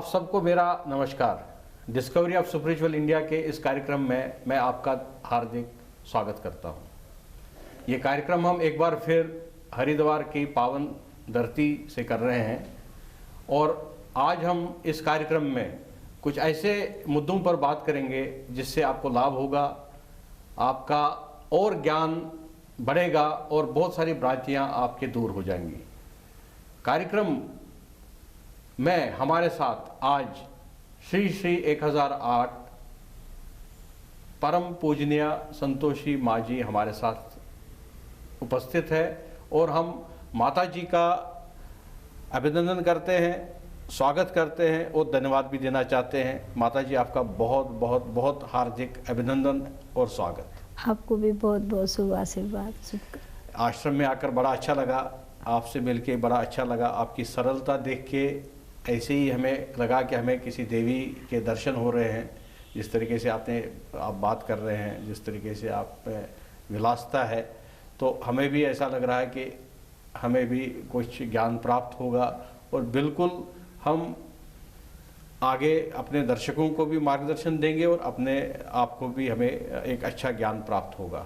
सबको मेरा नमस्कार। डिस्कवरी ऑफ स्पिरिचुअल इंडिया के इस कार्यक्रम में मैं आपका हार्दिक स्वागत करता हूं। ये कार्यक्रम हम एक बार फिर हरिद्वार की पावन धरती से कर रहे हैं और आज हम इस कार्यक्रम में कुछ ऐसे मुद्दों पर बात करेंगे जिससे आपको लाभ होगा, आपका और ज्ञान बढ़ेगा और बहुत सारी भ्रांतियाँ आपके दूर हो जाएंगी। कार्यक्रम में हमारे साथ आज श्री श्री 1008 परम पूजनीय संतोषी माँ जी हमारे साथ उपस्थित है और हम माता जी का अभिनंदन करते हैं, स्वागत करते हैं और धन्यवाद भी देना चाहते हैं। माता जी, आपका बहुत बहुत बहुत हार्दिक अभिनंदन और स्वागत। आपको भी बहुत बहुत शुभ आशीर्वाद। आश्रम में आकर बड़ा अच्छा लगा, आपसे मिलके बड़ा अच्छा लगा। आपकी सरलता देख के ऐसे ही हमें लगा कि हमें किसी देवी के दर्शन हो रहे हैं। जिस तरीके से आप बात कर रहे हैं, जिस तरीके से आप में विलासता है, तो हमें भी ऐसा लग रहा है कि हमें भी कुछ ज्ञान प्राप्त होगा और बिल्कुल हम आगे अपने दर्शकों को भी मार्गदर्शन देंगे और अपने आप को भी हमें एक अच्छा ज्ञान प्राप्त होगा।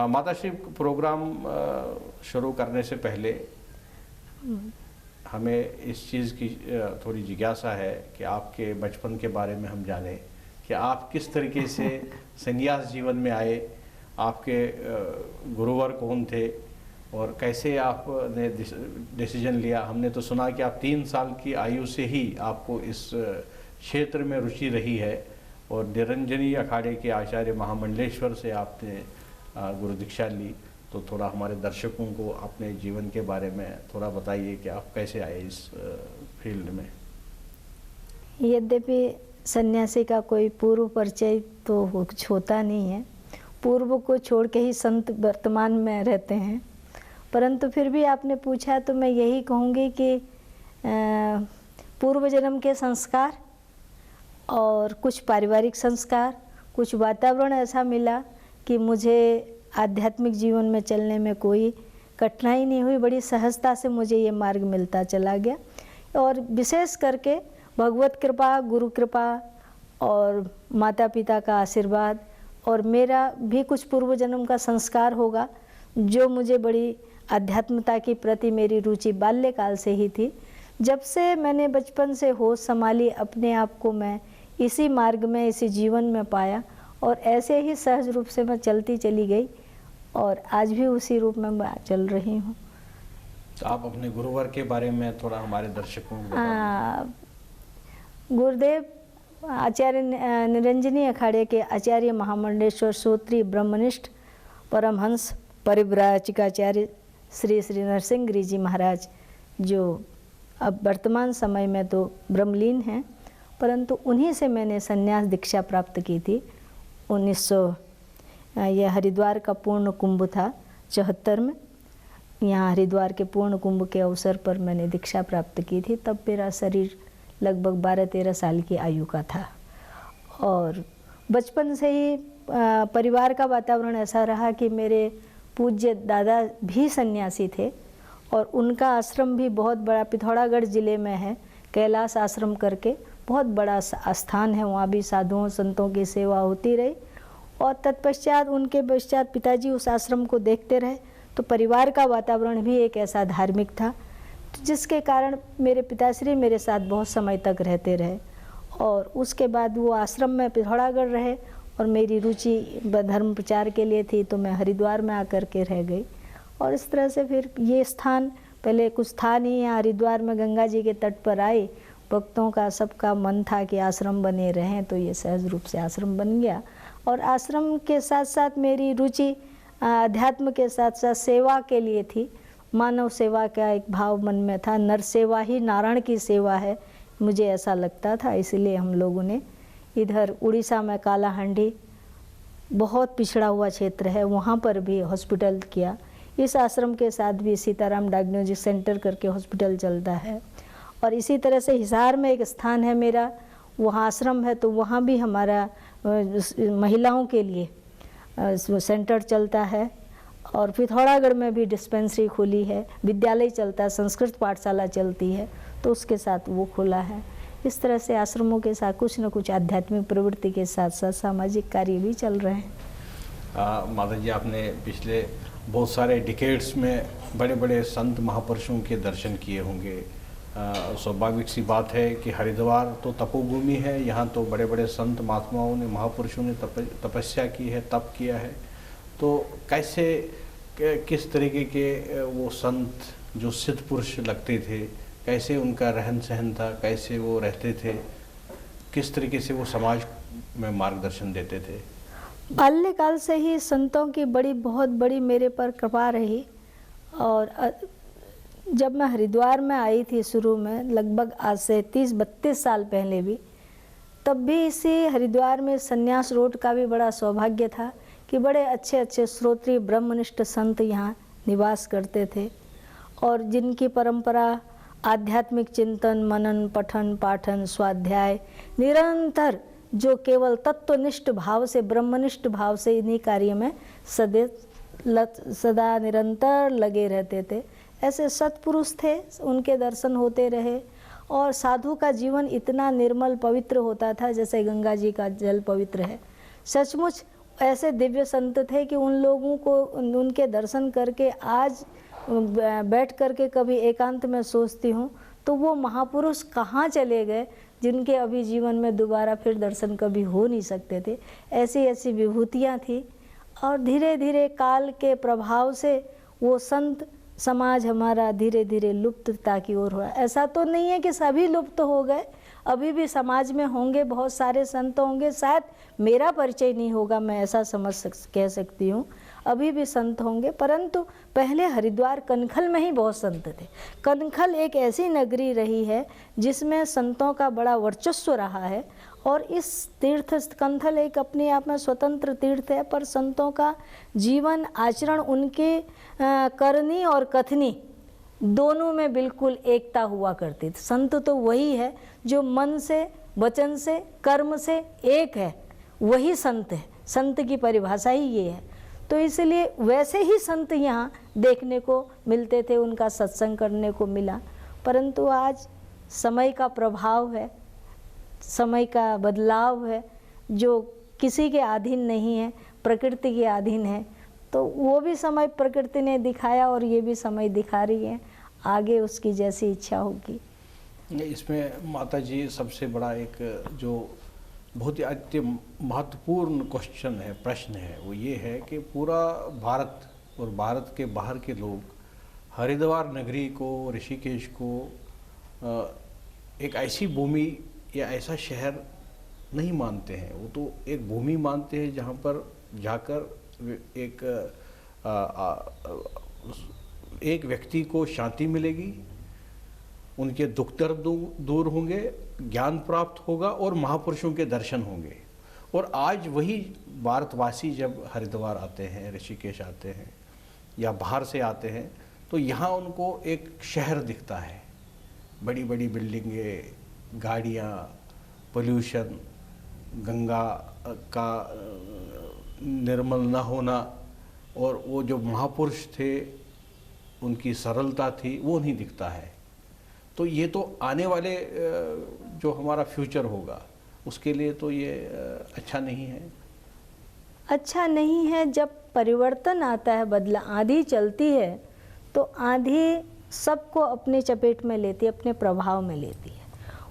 माता श्री, प्रोग्राम शुरू करने से पहले हमें इस चीज़ की थोड़ी जिज्ञासा है कि आपके बचपन के बारे में हम जानें कि आप किस तरीके से संन्यास जीवन में आए, आपके गुरुवर कौन थे और कैसे आपने डिसीजन लिया। हमने तो सुना कि आप 3 साल की आयु से ही आपको इस क्षेत्र में रुचि रही है और निरंजनी अखाड़े के आचार्य महामंडलेश्वर से आपने गुरु दीक्षा ली। तो थोड़ा हमारे दर्शकों को अपने जीवन के बारे में थोड़ा बताइए कि आप कैसे आए इस फील्ड में। यद्यपि सन्यासी का कोई पूर्व परिचय तो कुछ होता नहीं है, पूर्व को छोड़ के ही संत वर्तमान में रहते हैं, परंतु फिर भी आपने पूछा तो मैं यही कहूँगी कि पूर्व जन्म के संस्कार और कुछ पारिवारिक संस्कार, कुछ वातावरण ऐसा मिला कि मुझे आध्यात्मिक जीवन में चलने में कोई कठिनाई नहीं हुई। बड़ी सहजता से मुझे ये मार्ग मिलता चला गया और विशेष करके भगवत कृपा, गुरु कृपा और माता पिता का आशीर्वाद और मेरा भी कुछ पूर्व जन्म का संस्कार होगा जो मुझे बड़ी आध्यात्मता के प्रति मेरी रुचि बाल्यकाल से ही थी। जब से मैंने बचपन से होश संभाली, अपने आप को मैं इसी मार्ग में, इसी जीवन में पाया और ऐसे ही सहज रूप से मैं चलती चली गई और आज भी उसी रूप में मैं चल रही हूँ। तो आप अपने गुरुवर के बारे में थोड़ा हमारे दर्शकों को बताइए। गुरुदेव आचार्य निरंजनी अखाड़े के आचार्य महामंडलेश्वर सूत्री ब्रह्मनिष्ठ परमहंस परिव्राजकाचार्य श्री श्री नरसिंह गिरी जी महाराज, जो अब वर्तमान समय में तो ब्रह्मलीन हैं, परंतु उन्हीं से मैंने संन्यास दीक्षा प्राप्त की थी। 1900 यह हरिद्वार का पूर्ण कुंभ था 74 में। यहाँ हरिद्वार के पूर्ण कुंभ के अवसर पर मैंने दीक्षा प्राप्त की थी। तब मेरा शरीर लगभग 12-13 साल की आयु का था और बचपन से ही परिवार का वातावरण ऐसा रहा कि मेरे पूज्य दादा भी सन्यासी थे और उनका आश्रम भी बहुत बड़ा पिथौरागढ़ ज़िले में है, कैलाश आश्रम करके बहुत बड़ा स्थान है। वहाँ भी साधुओं संतों की सेवा होती रही और तत्पश्चात उनके पश्चात पिताजी उस आश्रम को देखते रहे, तो परिवार का वातावरण भी एक ऐसा धार्मिक था जिसके कारण मेरे पिताश्री मेरे साथ बहुत समय तक रहते रहे और उसके बाद वो आश्रम में पिथौरागढ़ रहे और मेरी रुचि धर्म प्रचार के लिए थी तो मैं हरिद्वार में आकर के रह गई और इस तरह से फिर ये स्थान पहले कुछ था नहीं। यहाँ हरिद्वार में गंगा जी के तट पर आई, भक्तों का सबका मन था कि आश्रम बने रहें, तो ये सहज रूप से आश्रम बन गया और आश्रम के साथ साथ मेरी रुचि अध्यात्म के साथ साथ सेवा के लिए थी। मानव सेवा का एक भाव मन में था, नर सेवा ही नारायण की सेवा है, मुझे ऐसा लगता था। इसलिए हम लोगों ने इधर उड़ीसा में कालाहांडी बहुत पिछड़ा हुआ क्षेत्र है, वहाँ पर भी हॉस्पिटल किया। इस आश्रम के साथ भी सीताराम डायग्नोस्टिक सेंटर करके हॉस्पिटल चलता है और इसी तरह से हिसार में एक स्थान है मेरा, वहाँ आश्रम है, तो वहाँ भी हमारा महिलाओं के लिए सेंटर चलता है और पिथौरागढ़ में भी डिस्पेंसरी खुली है, विद्यालय चलता है, संस्कृत पाठशाला चलती है, तो उसके साथ वो खुला है। इस तरह से आश्रमों के साथ कुछ न कुछ आध्यात्मिक प्रवृत्ति के साथ साथ सामाजिक कार्य भी चल रहे हैं। माता जी, आपने पिछले बहुत सारे डिकेड्स में बड़े बड़े संत महापुरुषों के दर्शन किए होंगे। स्वाभाविक सी बात है कि हरिद्वार तो तपोभूमि है, यहाँ तो बड़े बड़े संत महात्माओं ने, महापुरुषों ने तपस्या की है, तप किया है। तो कैसे, किस तरीके के वो संत जो सिद्ध पुरुष लगते थे, कैसे उनका रहन सहन था, कैसे वो रहते थे, किस तरीके से वो समाज में मार्गदर्शन देते थे? बाल्यकाल से ही संतों की बहुत बड़ी मेरे पर कृपा रही। और जब मैं हरिद्वार में आई थी शुरू में, लगभग आज से 30-32 साल पहले भी, तब भी इसी हरिद्वार में संन्यास रोड का भी बड़ा सौभाग्य था कि बड़े अच्छे अच्छे श्रोत्रिय ब्रह्मनिष्ठ संत यहाँ निवास करते थे और जिनकी परंपरा आध्यात्मिक चिंतन, मनन, पठन, पाठन, स्वाध्याय निरंतर, जो केवल तत्वनिष्ठ भाव से, ब्रह्मनिष्ठ भाव से इन्हीं कार्य में सदा निरंतर लगे रहते थे। ऐसे सत्पुरुष थे, उनके दर्शन होते रहे। और साधु का जीवन इतना निर्मल पवित्र होता था जैसे गंगा जी का जल पवित्र है। सचमुच ऐसे दिव्य संत थे कि उन लोगों को उनके दर्शन करके आज बैठ करके कभी एकांत में सोचती हूँ तो वो महापुरुष कहाँ चले गए जिनके अभी जीवन में दोबारा फिर दर्शन कभी हो नहीं सकते थे। ऐसी ऐसी विभूतियाँ थी। और धीरे धीरे काल के प्रभाव से वो संत समाज हमारा धीरे धीरे लुप्तता की ओर हुआ। ऐसा तो नहीं है कि सभी लुप्त हो गए, अभी भी समाज में होंगे, बहुत सारे संत होंगे, शायद मेरा परिचय नहीं होगा, मैं ऐसा कह सकती हूँ, अभी भी संत होंगे। परंतु पहले हरिद्वार कनखल में ही बहुत संत थे। कनखल एक ऐसी नगरी रही है जिसमें संतों का बड़ा वर्चस्व रहा है। और इस तीर्थ कनखल एक अपने आप में स्वतंत्र तीर्थ है, पर संतों का जीवन आचरण, उनके करनी और कथनी दोनों में बिल्कुल एकता हुआ करती थी। संत तो वही है जो मन से, वचन से, कर्म से एक है, वही संत है। संत की परिभाषा ही ये है। तो इसलिए वैसे ही संत यहाँ देखने को मिलते थे, उनका सत्संग करने को मिला। परंतु आज समय का प्रभाव है, समय का बदलाव है, जो किसी के अधीन नहीं है, प्रकृति के अधीन है। तो वो भी समय प्रकृति ने दिखाया और ये भी समय दिखा रही है, आगे उसकी जैसी इच्छा होगी। इसमें माता जी सबसे बड़ा एक जो बहुत ही अति महत्वपूर्ण क्वेश्चन है, प्रश्न है, वो ये है कि पूरा भारत और भारत के बाहर के लोग हरिद्वार नगरी को, ऋषिकेश को एक ऐसी भूमि या ऐसा शहर नहीं मानते हैं। वो तो एक भूमि मानते हैं जहाँ पर जाकर एक व्यक्ति को शांति मिलेगी, उनके दुख दर्द दूर होंगे, ज्ञान प्राप्त होगा और महापुरुषों के दर्शन होंगे। और आज वही भारतवासी जब हरिद्वार आते हैं, ऋषिकेश आते हैं या बाहर से आते हैं, तो यहाँ उनको एक शहर दिखता है, बड़ी बड़ी बिल्डिंगें, गाड़ियाँ, पोल्यूशन, गंगा का निर्मल न होना, और वो जो महापुरुष थे उनकी सरलता थी, वो नहीं दिखता है। तो ये तो आने वाले जो हमारा फ्यूचर होगा उसके लिए तो ये अच्छा नहीं है। अच्छा नहीं है। जब परिवर्तन आता है, बदला आंधी चलती है तो आंधी सबको अपने चपेट में लेती है, अपने प्रभाव में लेती है।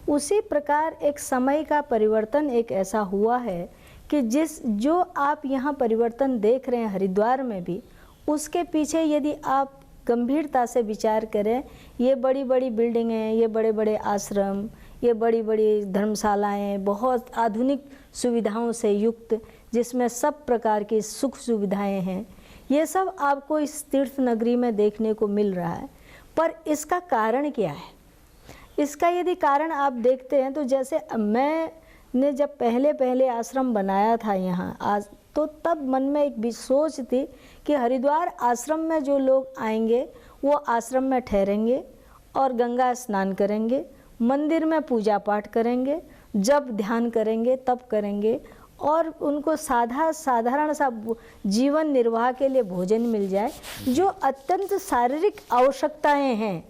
उसी प्रकार एक समय का परिवर्तन एक ऐसा हुआ है कि जो आप यहाँ परिवर्तन देख रहे हैं हरिद्वार में भी, उसके पीछे यदि आप गंभीरता से विचार करें, ये बड़ी बड़ी बिल्डिंगें, ये बड़े बड़े आश्रम, ये बड़ी बड़ी धर्मशालाएं, बहुत आधुनिक सुविधाओं से युक्त, जिसमें सब प्रकार की सुख सुविधाएं हैं, ये सब आपको इस तीर्थ नगरी में देखने को मिल रहा है। पर इसका कारण क्या है? इसका यदि कारण आप देखते हैं तो जैसे मैंने जब पहले आश्रम बनाया था यहाँ, आज तो तब मन में एक भी सोच थी कि हरिद्वार आश्रम में जो लोग आएंगे वो आश्रम में ठहरेंगे और गंगा स्नान करेंगे, मंदिर में पूजा पाठ करेंगे, जब ध्यान करेंगे, तब करेंगे, और उनको साधारण सा जीवन निर्वाह के लिए भोजन मिल जाए। जो अत्यंत शारीरिक आवश्यकताएं हैं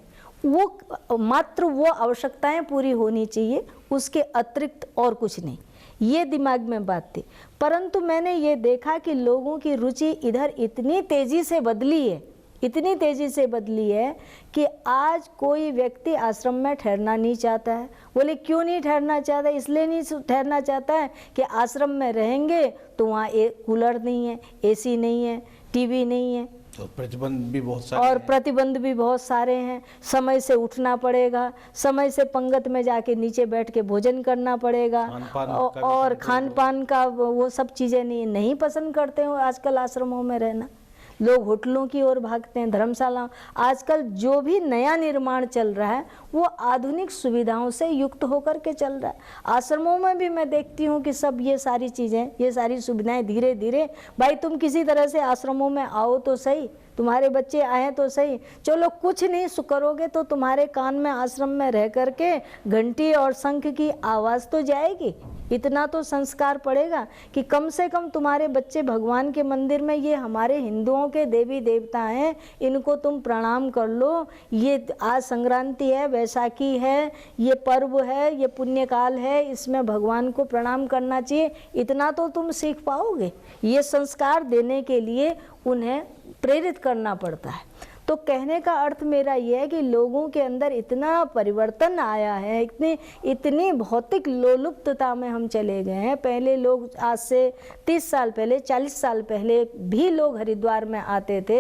वो मात्र वो आवश्यकताएं पूरी होनी चाहिए, उसके अतिरिक्त और कुछ नहीं, ये दिमाग में बात थी। परंतु मैंने ये देखा कि लोगों की रुचि इधर इतनी तेज़ी से बदली है, इतनी तेज़ी से बदली है कि आज कोई व्यक्ति आश्रम में ठहरना नहीं चाहता है। बोले क्यों नहीं ठहरना चाहता? इसलिए नहीं ठहरना चाहता है कि आश्रम में रहेंगे तो वहाँ कूलर नहीं है, एसी नहीं है, टीवी नहीं है, तो प्रतिबंध भी बहुत सारे और हैं। प्रतिबंध भी बहुत सारे हैं। समय से उठना पड़ेगा, समय से पंगत में जाके नीचे बैठ के भोजन करना पड़ेगा, और खान पान का वो सब चीज़ें नहीं पसंद करते हो आजकल आश्रमों में रहना। लोग होटलों की ओर भागते हैं, धर्मशाला। आजकल जो भी नया निर्माण चल रहा है वो आधुनिक सुविधाओं से युक्त होकर के चल रहा है। आश्रमों में भी मैं देखती हूँ कि सब ये सारी चीज़ें, ये सारी सुविधाएं धीरे धीरे, भाई तुम किसी तरह से आश्रमों में आओ तो सही, तुम्हारे बच्चे आए तो सही, चलो कुछ नहीं करोगे तो तुम्हारे कान में आश्रम में रह करके घंटी और शंख की आवाज़ तो जाएगी। इतना तो संस्कार पड़ेगा कि कम से कम तुम्हारे बच्चे भगवान के मंदिर में, ये हमारे हिंदुओं के देवी देवता हैं, इनको तुम प्रणाम कर लो। ये आज संक्रांति है, वैसाखी है, ये पर्व है, ये पुण्यकाल है, इसमें भगवान को प्रणाम करना चाहिए। इतना तो तुम सीख पाओगे। ये संस्कार देने के लिए उन्हें प्रेरित करना पड़ता है। तो कहने का अर्थ मेरा यह है कि लोगों के अंदर इतना परिवर्तन आया है, इतनी भौतिक लोलुप्तता में हम चले गए हैं। पहले लोग, आज से 30 साल पहले, 40 साल पहले भी लोग हरिद्वार में आते थे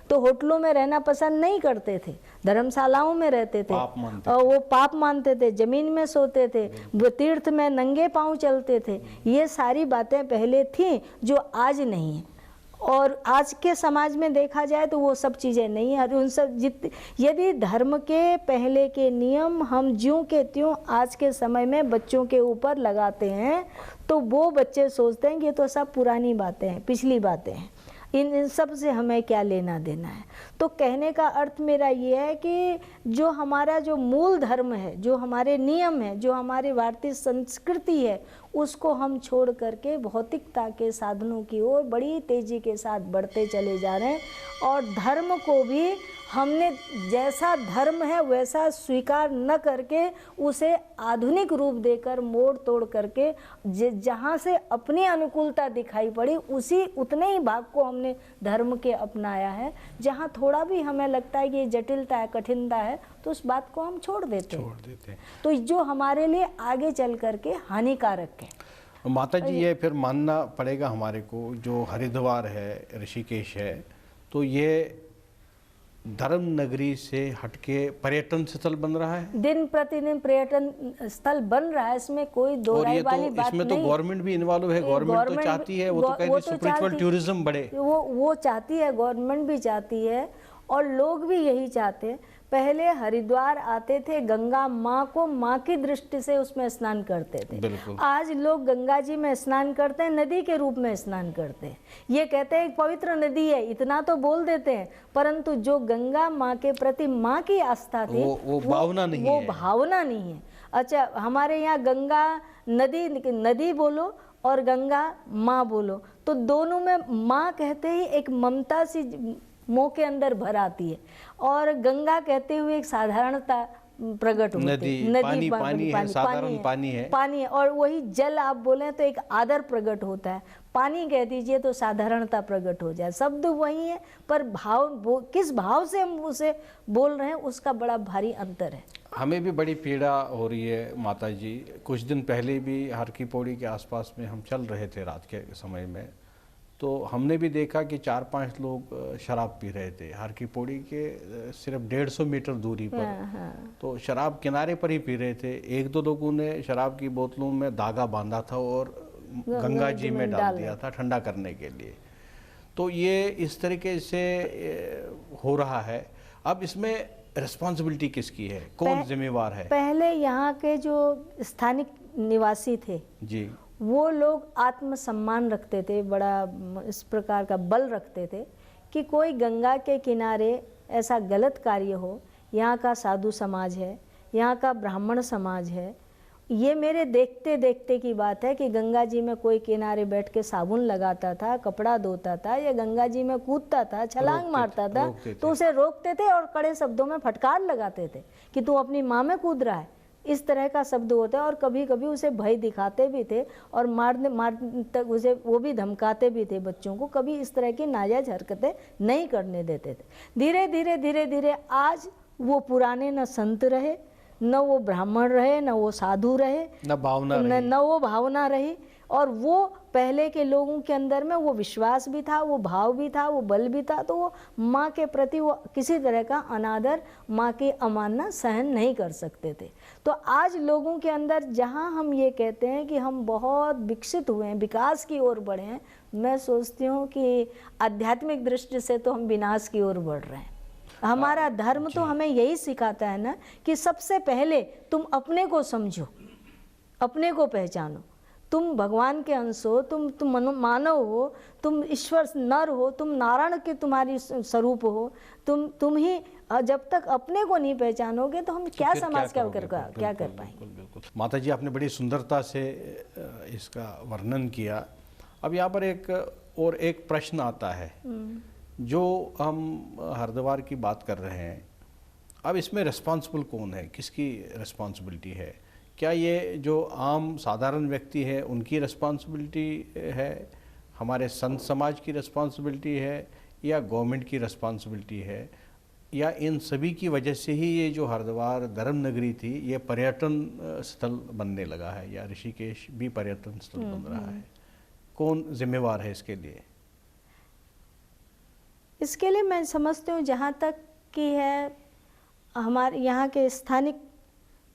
तो होटलों में रहना पसंद नहीं करते थे, धर्मशालाओं में रहते थे, और वो पाप मानते थे, जमीन में सोते थे, तीर्थ में नंगे पांव चलते थे। ये सारी बातें पहले थी जो आज नहीं है। और आज के समाज में देखा जाए तो वो सब चीज़ें नहीं है। उन सब यदि धर्म के पहले के नियम हम ज्यों के त्यों आज के समय में बच्चों के ऊपर लगाते हैं तो वो बच्चे सोचते हैं कि ये तो सब पुरानी बातें हैं, पिछली बातें हैं, इन सब से हमें क्या लेना देना है। तो कहने का अर्थ मेरा ये है कि जो हमारा जो मूल धर्म है, जो हमारे नियम है, जो हमारी भारतीय संस्कृति है, उसको हम छोड़ करके भौतिकता के साधनों की ओर बड़ी तेज़ी के साथ बढ़ते चले जा रहे हैं। और धर्म को भी हमने जैसा धर्म है वैसा स्वीकार न करके उसे आधुनिक रूप देकर मोड़ तोड़ करके जहाँ से अपनी अनुकूलता दिखाई पड़ी उसी उतने ही भाग को हमने धर्म के अपनाया है। जहाँ थोड़ा भी हमें लगता है कि जटिलता है, कठिनता है, तो उस बात को हम छोड़ देते हैं। तो जो हमारे लिए आगे चल करके हानिकारक है। माता जी, ये फिर मानना पड़ेगा हमारे को, जो हरिद्वार है, ऋषिकेश है, तो ये धर्म नगरी से हटके पर्यटन स्थल बन रहा है, दिन प्रतिदिन पर्यटन स्थल बन रहा है। इसमें कोई दो राय वाली बात नहीं। इसमें तो गवर्नमेंट भी इन्वॉल्व है, गवर्नमेंट तो चाहती है, वो तो कहती है स्पिरिचुअल टूरिज्म बढ़े, वो चाहती है, गवर्नमेंट भी चाहती है और लोग भी यही चाहते हैं। पहले हरिद्वार आते थे, गंगा माँ को माँ की दृष्टि से उसमें स्नान करते थे। आज लोग गंगा जी में स्नान करते हैं, नदी के रूप में स्नान करते हैं। ये कहते हैं एक पवित्र नदी है, इतना तो बोल देते हैं, परंतु जो गंगा माँ के प्रति माँ की आस्था थी वो भावना नहीं है, वो भावना नहीं है। अच्छा, हमारे यहाँ गंगा नदी बोलो और गंगा माँ बोलो तो दोनों में माँ कहते ही एक ममता सी मुंह के अंदर भर आती है, और गंगा कहते हुए एक साधारणता प्रकट होती है। नदी पानी है, साधारण पानी है, और वही जल आप बोले तो एक आदर प्रकट होता है। पानी कह दीजिए तो साधारणता प्रकट हो जाए। शब्द वही है पर भाव, किस भाव से हम उसे बोल रहे हैं उसका बड़ा भारी अंतर है। हमें भी बड़ी पीड़ा हो रही है माता जी। कुछ दिन पहले भी हर की पौड़ी के आसपास में हम चल रहे थे रात के समय में, तो हमने भी देखा कि 4-5 लोग शराब पी रहे थे हर की पौड़ी के सिर्फ 150 मीटर दूरी पर। तो शराब किनारे पर ही पी रहे थे। 1-2 लोगों ने शराब की बोतलों में धागा बांधा था और गंगा जी में डाल दिया था ठंडा करने के लिए। तो ये इस तरीके से हो रहा है। अब इसमें रिस्पॉन्सिबिलिटी किसकी है, कौन जिम्मेवार है? पहले यहाँ के जो स्थानिक निवासी थे जी, वो लोग आत्मसम्मान रखते थे, बड़ा इस प्रकार का बल रखते थे कि कोई गंगा के किनारे ऐसा गलत कार्य हो। यहाँ का साधु समाज है, यहाँ का ब्राह्मण समाज है, ये मेरे देखते देखते की बात है कि गंगा जी में कोई किनारे बैठ के साबुन लगाता था, कपड़ा धोता था, या गंगा जी में कूदता था, छलांग मारता था, तो उसे रोकते थे और कड़े शब्दों में फटकार लगाते थे कि तू अपनी माँ में कूद रहा है। इस तरह का शब्द होता है। और कभी कभी उसे भय दिखाते भी थे और मार तक उसे वो भी धमकाते भी थे बच्चों को, कभी इस तरह की नाजायज हरकतें नहीं करने देते थे। धीरे धीरे धीरे धीरे आज वो पुराने न संत रहे, न वो ब्राह्मण रहे, न वो साधु रहे, न वो भावना रही, और वो पहले के लोगों के अंदर में वो विश्वास भी था, वो भाव भी था, वो बल भी था। तो वो माँ के प्रति वो किसी तरह का अनादर, माँ की अवमानना सहन नहीं कर सकते थे। तो आज लोगों के अंदर जहाँ हम ये कहते हैं कि हम बहुत विकसित हुए हैं, विकास की ओर बढ़े हैं, मैं सोचती हूँ कि आध्यात्मिक दृष्टि से तो हम विनाश की ओर बढ़ रहे हैं। हमारा धर्म तो हमें यही सिखाता है ना कि सबसे पहले तुम अपने को समझो, अपने को पहचानो। तुम भगवान के अंश हो, तुम मानव हो, तुम ईश्वर नर हो, तुम नारायण के तुम्हारी स्वरूप हो। तुम ही जब तक अपने को नहीं पहचानोगे तो हम क्या समाज क्या कर पाएंगे। बिल्कुल माता जी, आपने बड़ी सुंदरता से इसका वर्णन किया। अब यहाँ पर एक प्रश्न आता है, जो हम हरिद्वार की बात कर रहे हैं, अब इसमें रिस्पॉन्सिबल कौन है, किसकी रिस्पॉन्सिबिलिटी है? क्या ये जो आम साधारण व्यक्ति है उनकी रिस्पॉन्सिबिलिटी है, हमारे संत समाज की रिस्पॉन्सिबिलिटी है, या गवर्नमेंट की रिस्पॉन्सिबिलिटी है, या इन सभी की वजह से ही ये जो हरिद्वार धर्म नगरी थी ये पर्यटन स्थल बनने लगा है, या ऋषिकेश भी पर्यटन स्थल बन रहा है? कौन जिम्मेवार है इसके लिए? इसके लिए मैं समझती हूँ जहाँ तक कि है हमारे यहाँ के स्थानिक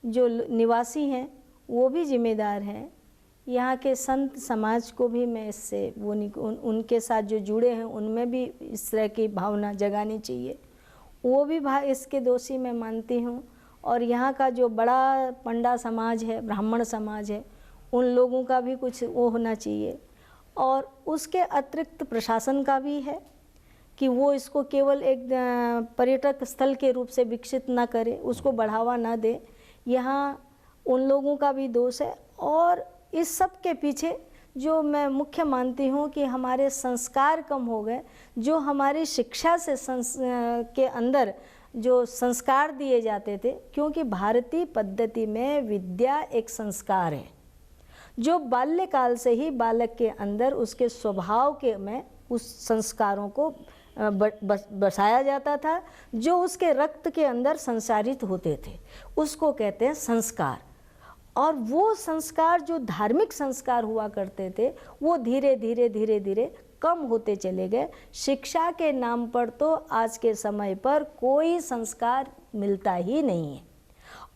जो निवासी हैं वो भी जिम्मेदार हैं। यहाँ के संत समाज को भी मैं इससे उनके साथ जो जुड़े हैं उनमें भी इस तरह की भावना जगानी चाहिए, वो भी इसके दोषी मैं मानती हूँ। और यहाँ का जो बड़ा पंडा समाज है, ब्राह्मण समाज है, उन लोगों का भी कुछ वो होना चाहिए। और उसके अतिरिक्त प्रशासन का भी है कि वो इसको केवल एक पर्यटक स्थल के रूप से विकसित ना करे, उसको बढ़ावा ना दे। यहाँ उन लोगों का भी दोष है। और इस सब के पीछे जो मैं मुख्य मानती हूँ कि हमारे संस्कार कम हो गए, जो हमारी शिक्षा से के अंदर जो संस्कार दिए जाते थे, क्योंकि भारतीय पद्धति में विद्या एक संस्कार है जो बाल्यकाल से ही बालक के अंदर उसके स्वभाव के में उस संस्कारों को बसाया जाता था, जो उसके रक्त के अंदर संसारित होते थे, उसको कहते हैं संस्कार। और वो संस्कार जो धार्मिक संस्कार हुआ करते थे वो धीरे धीरे धीरे धीरे कम होते चले गए। शिक्षा के नाम पर तो आज के समय पर कोई संस्कार मिलता ही नहीं है।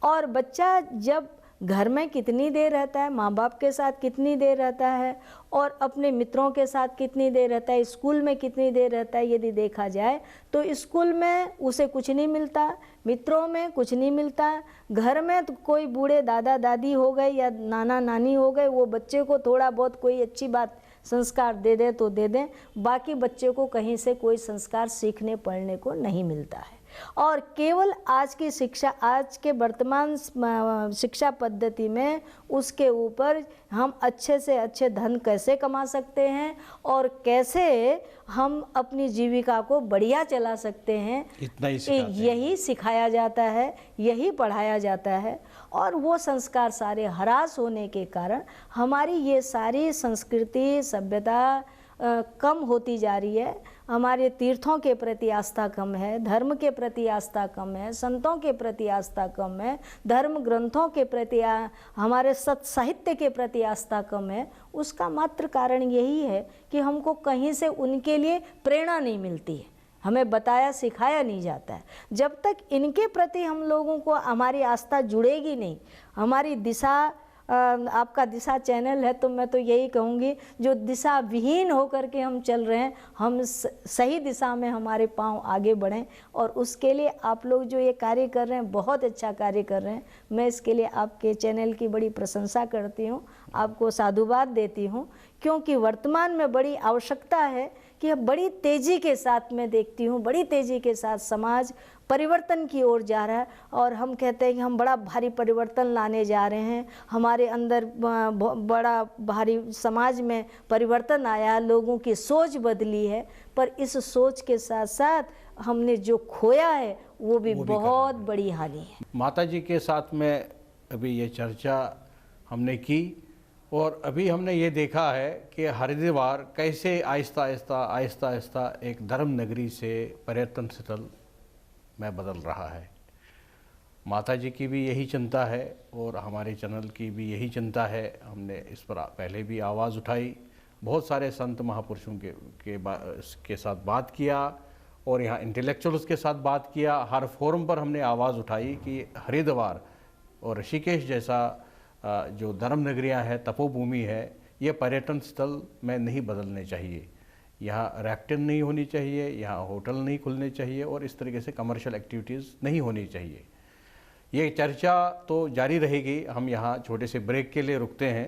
और बच्चा जब घर में कितनी देर रहता है, माँ बाप के साथ कितनी देर रहता है, और अपने मित्रों के साथ कितनी देर रहता है, स्कूल में कितनी देर रहता है, यदि देखा जाए तो स्कूल में उसे कुछ नहीं मिलता, मित्रों में कुछ नहीं मिलता, घर में तो कोई बूढ़े दादा दादी हो गए या नाना नानी हो गए, वो बच्चे को थोड़ा बहुत कोई अच्छी बात संस्कार दे दे तो दे दें, बाकी बच्चे को कहीं से कोई संस्कार सीखने पढ़ने को नहीं मिलता है। और केवल आज की शिक्षा, आज के वर्तमान शिक्षा पद्धति में उसके ऊपर हम अच्छे से अच्छे धन कैसे कमा सकते हैं और कैसे हम अपनी जीविका को बढ़िया चला सकते हैं, इतना ही यही सिखाया जाता है, यही पढ़ाया जाता है। और वो संस्कार सारे हरास होने के कारण हमारी ये सारी संस्कृति सभ्यता कम होती जा रही है। हमारे तीर्थों के प्रति आस्था कम है, धर्म के प्रति आस्था कम है, संतों के प्रति आस्था कम है, धर्म ग्रंथों के प्रति हमारे सत साहित्य के प्रति आस्था कम है। उसका मात्र कारण यही है कि हमको कहीं से उनके लिए प्रेरणा नहीं मिलती है, हमें बताया सिखाया नहीं जाता है। जब तक इनके प्रति हम लोगों को हमारी आस्था जुड़ेगी नहीं, हमारी दिशा आपका दिशा चैनल है तो मैं तो यही कहूँगी, जो दिशा विहीन होकर के हम चल रहे हैं, हम सही दिशा में हमारे पांव आगे बढ़ें। और उसके लिए आप लोग जो ये कार्य कर रहे हैं, बहुत अच्छा कार्य कर रहे हैं। मैं इसके लिए आपके चैनल की बड़ी प्रशंसा करती हूँ, आपको साधुवाद देती हूँ, क्योंकि वर्तमान में बड़ी आवश्यकता है कि अब बड़ी तेज़ी के साथ मैं देखती हूँ, बड़ी तेज़ी के साथ समाज परिवर्तन की ओर जा रहा है। और हम कहते हैं कि हम बड़ा भारी परिवर्तन लाने जा रहे हैं, हमारे अंदर बड़ा भारी समाज में परिवर्तन आया, लोगों की सोच बदली है। पर इस सोच के साथ साथ हमने जो खोया है वो भी बहुत बड़ी हानि है। माता जी के साथ में अभी ये चर्चा हमने की और अभी हमने ये देखा है कि हरिद्वार कैसे आहिस्ता आहिस्ता एक धर्म नगरी से पर्यटन स्थल में बदल रहा है। माता जी की भी यही चिंता है और हमारे चैनल की भी यही चिंता है। हमने इस पर पहले भी आवाज़ उठाई, बहुत सारे संत महापुरुषों के साथ बात किया और यहाँ इंटेलेक्चुअल्स के साथ बात किया। हर फोरम पर हमने आवाज़ उठाई कि हरिद्वार और ऋषिकेश जैसा जो धर्म नगरियाँ हैं, तपोभूमि है, ये पर्यटन स्थल में नहीं बदलने चाहिए। यहाँ रैफ्टिंग नहीं होनी चाहिए, यहाँ होटल नहीं खुलने चाहिए और इस तरीके से कमर्शियल एक्टिविटीज़ नहीं होनी चाहिए। ये चर्चा तो जारी रहेगी। हम यहाँ छोटे से ब्रेक के लिए रुकते हैं।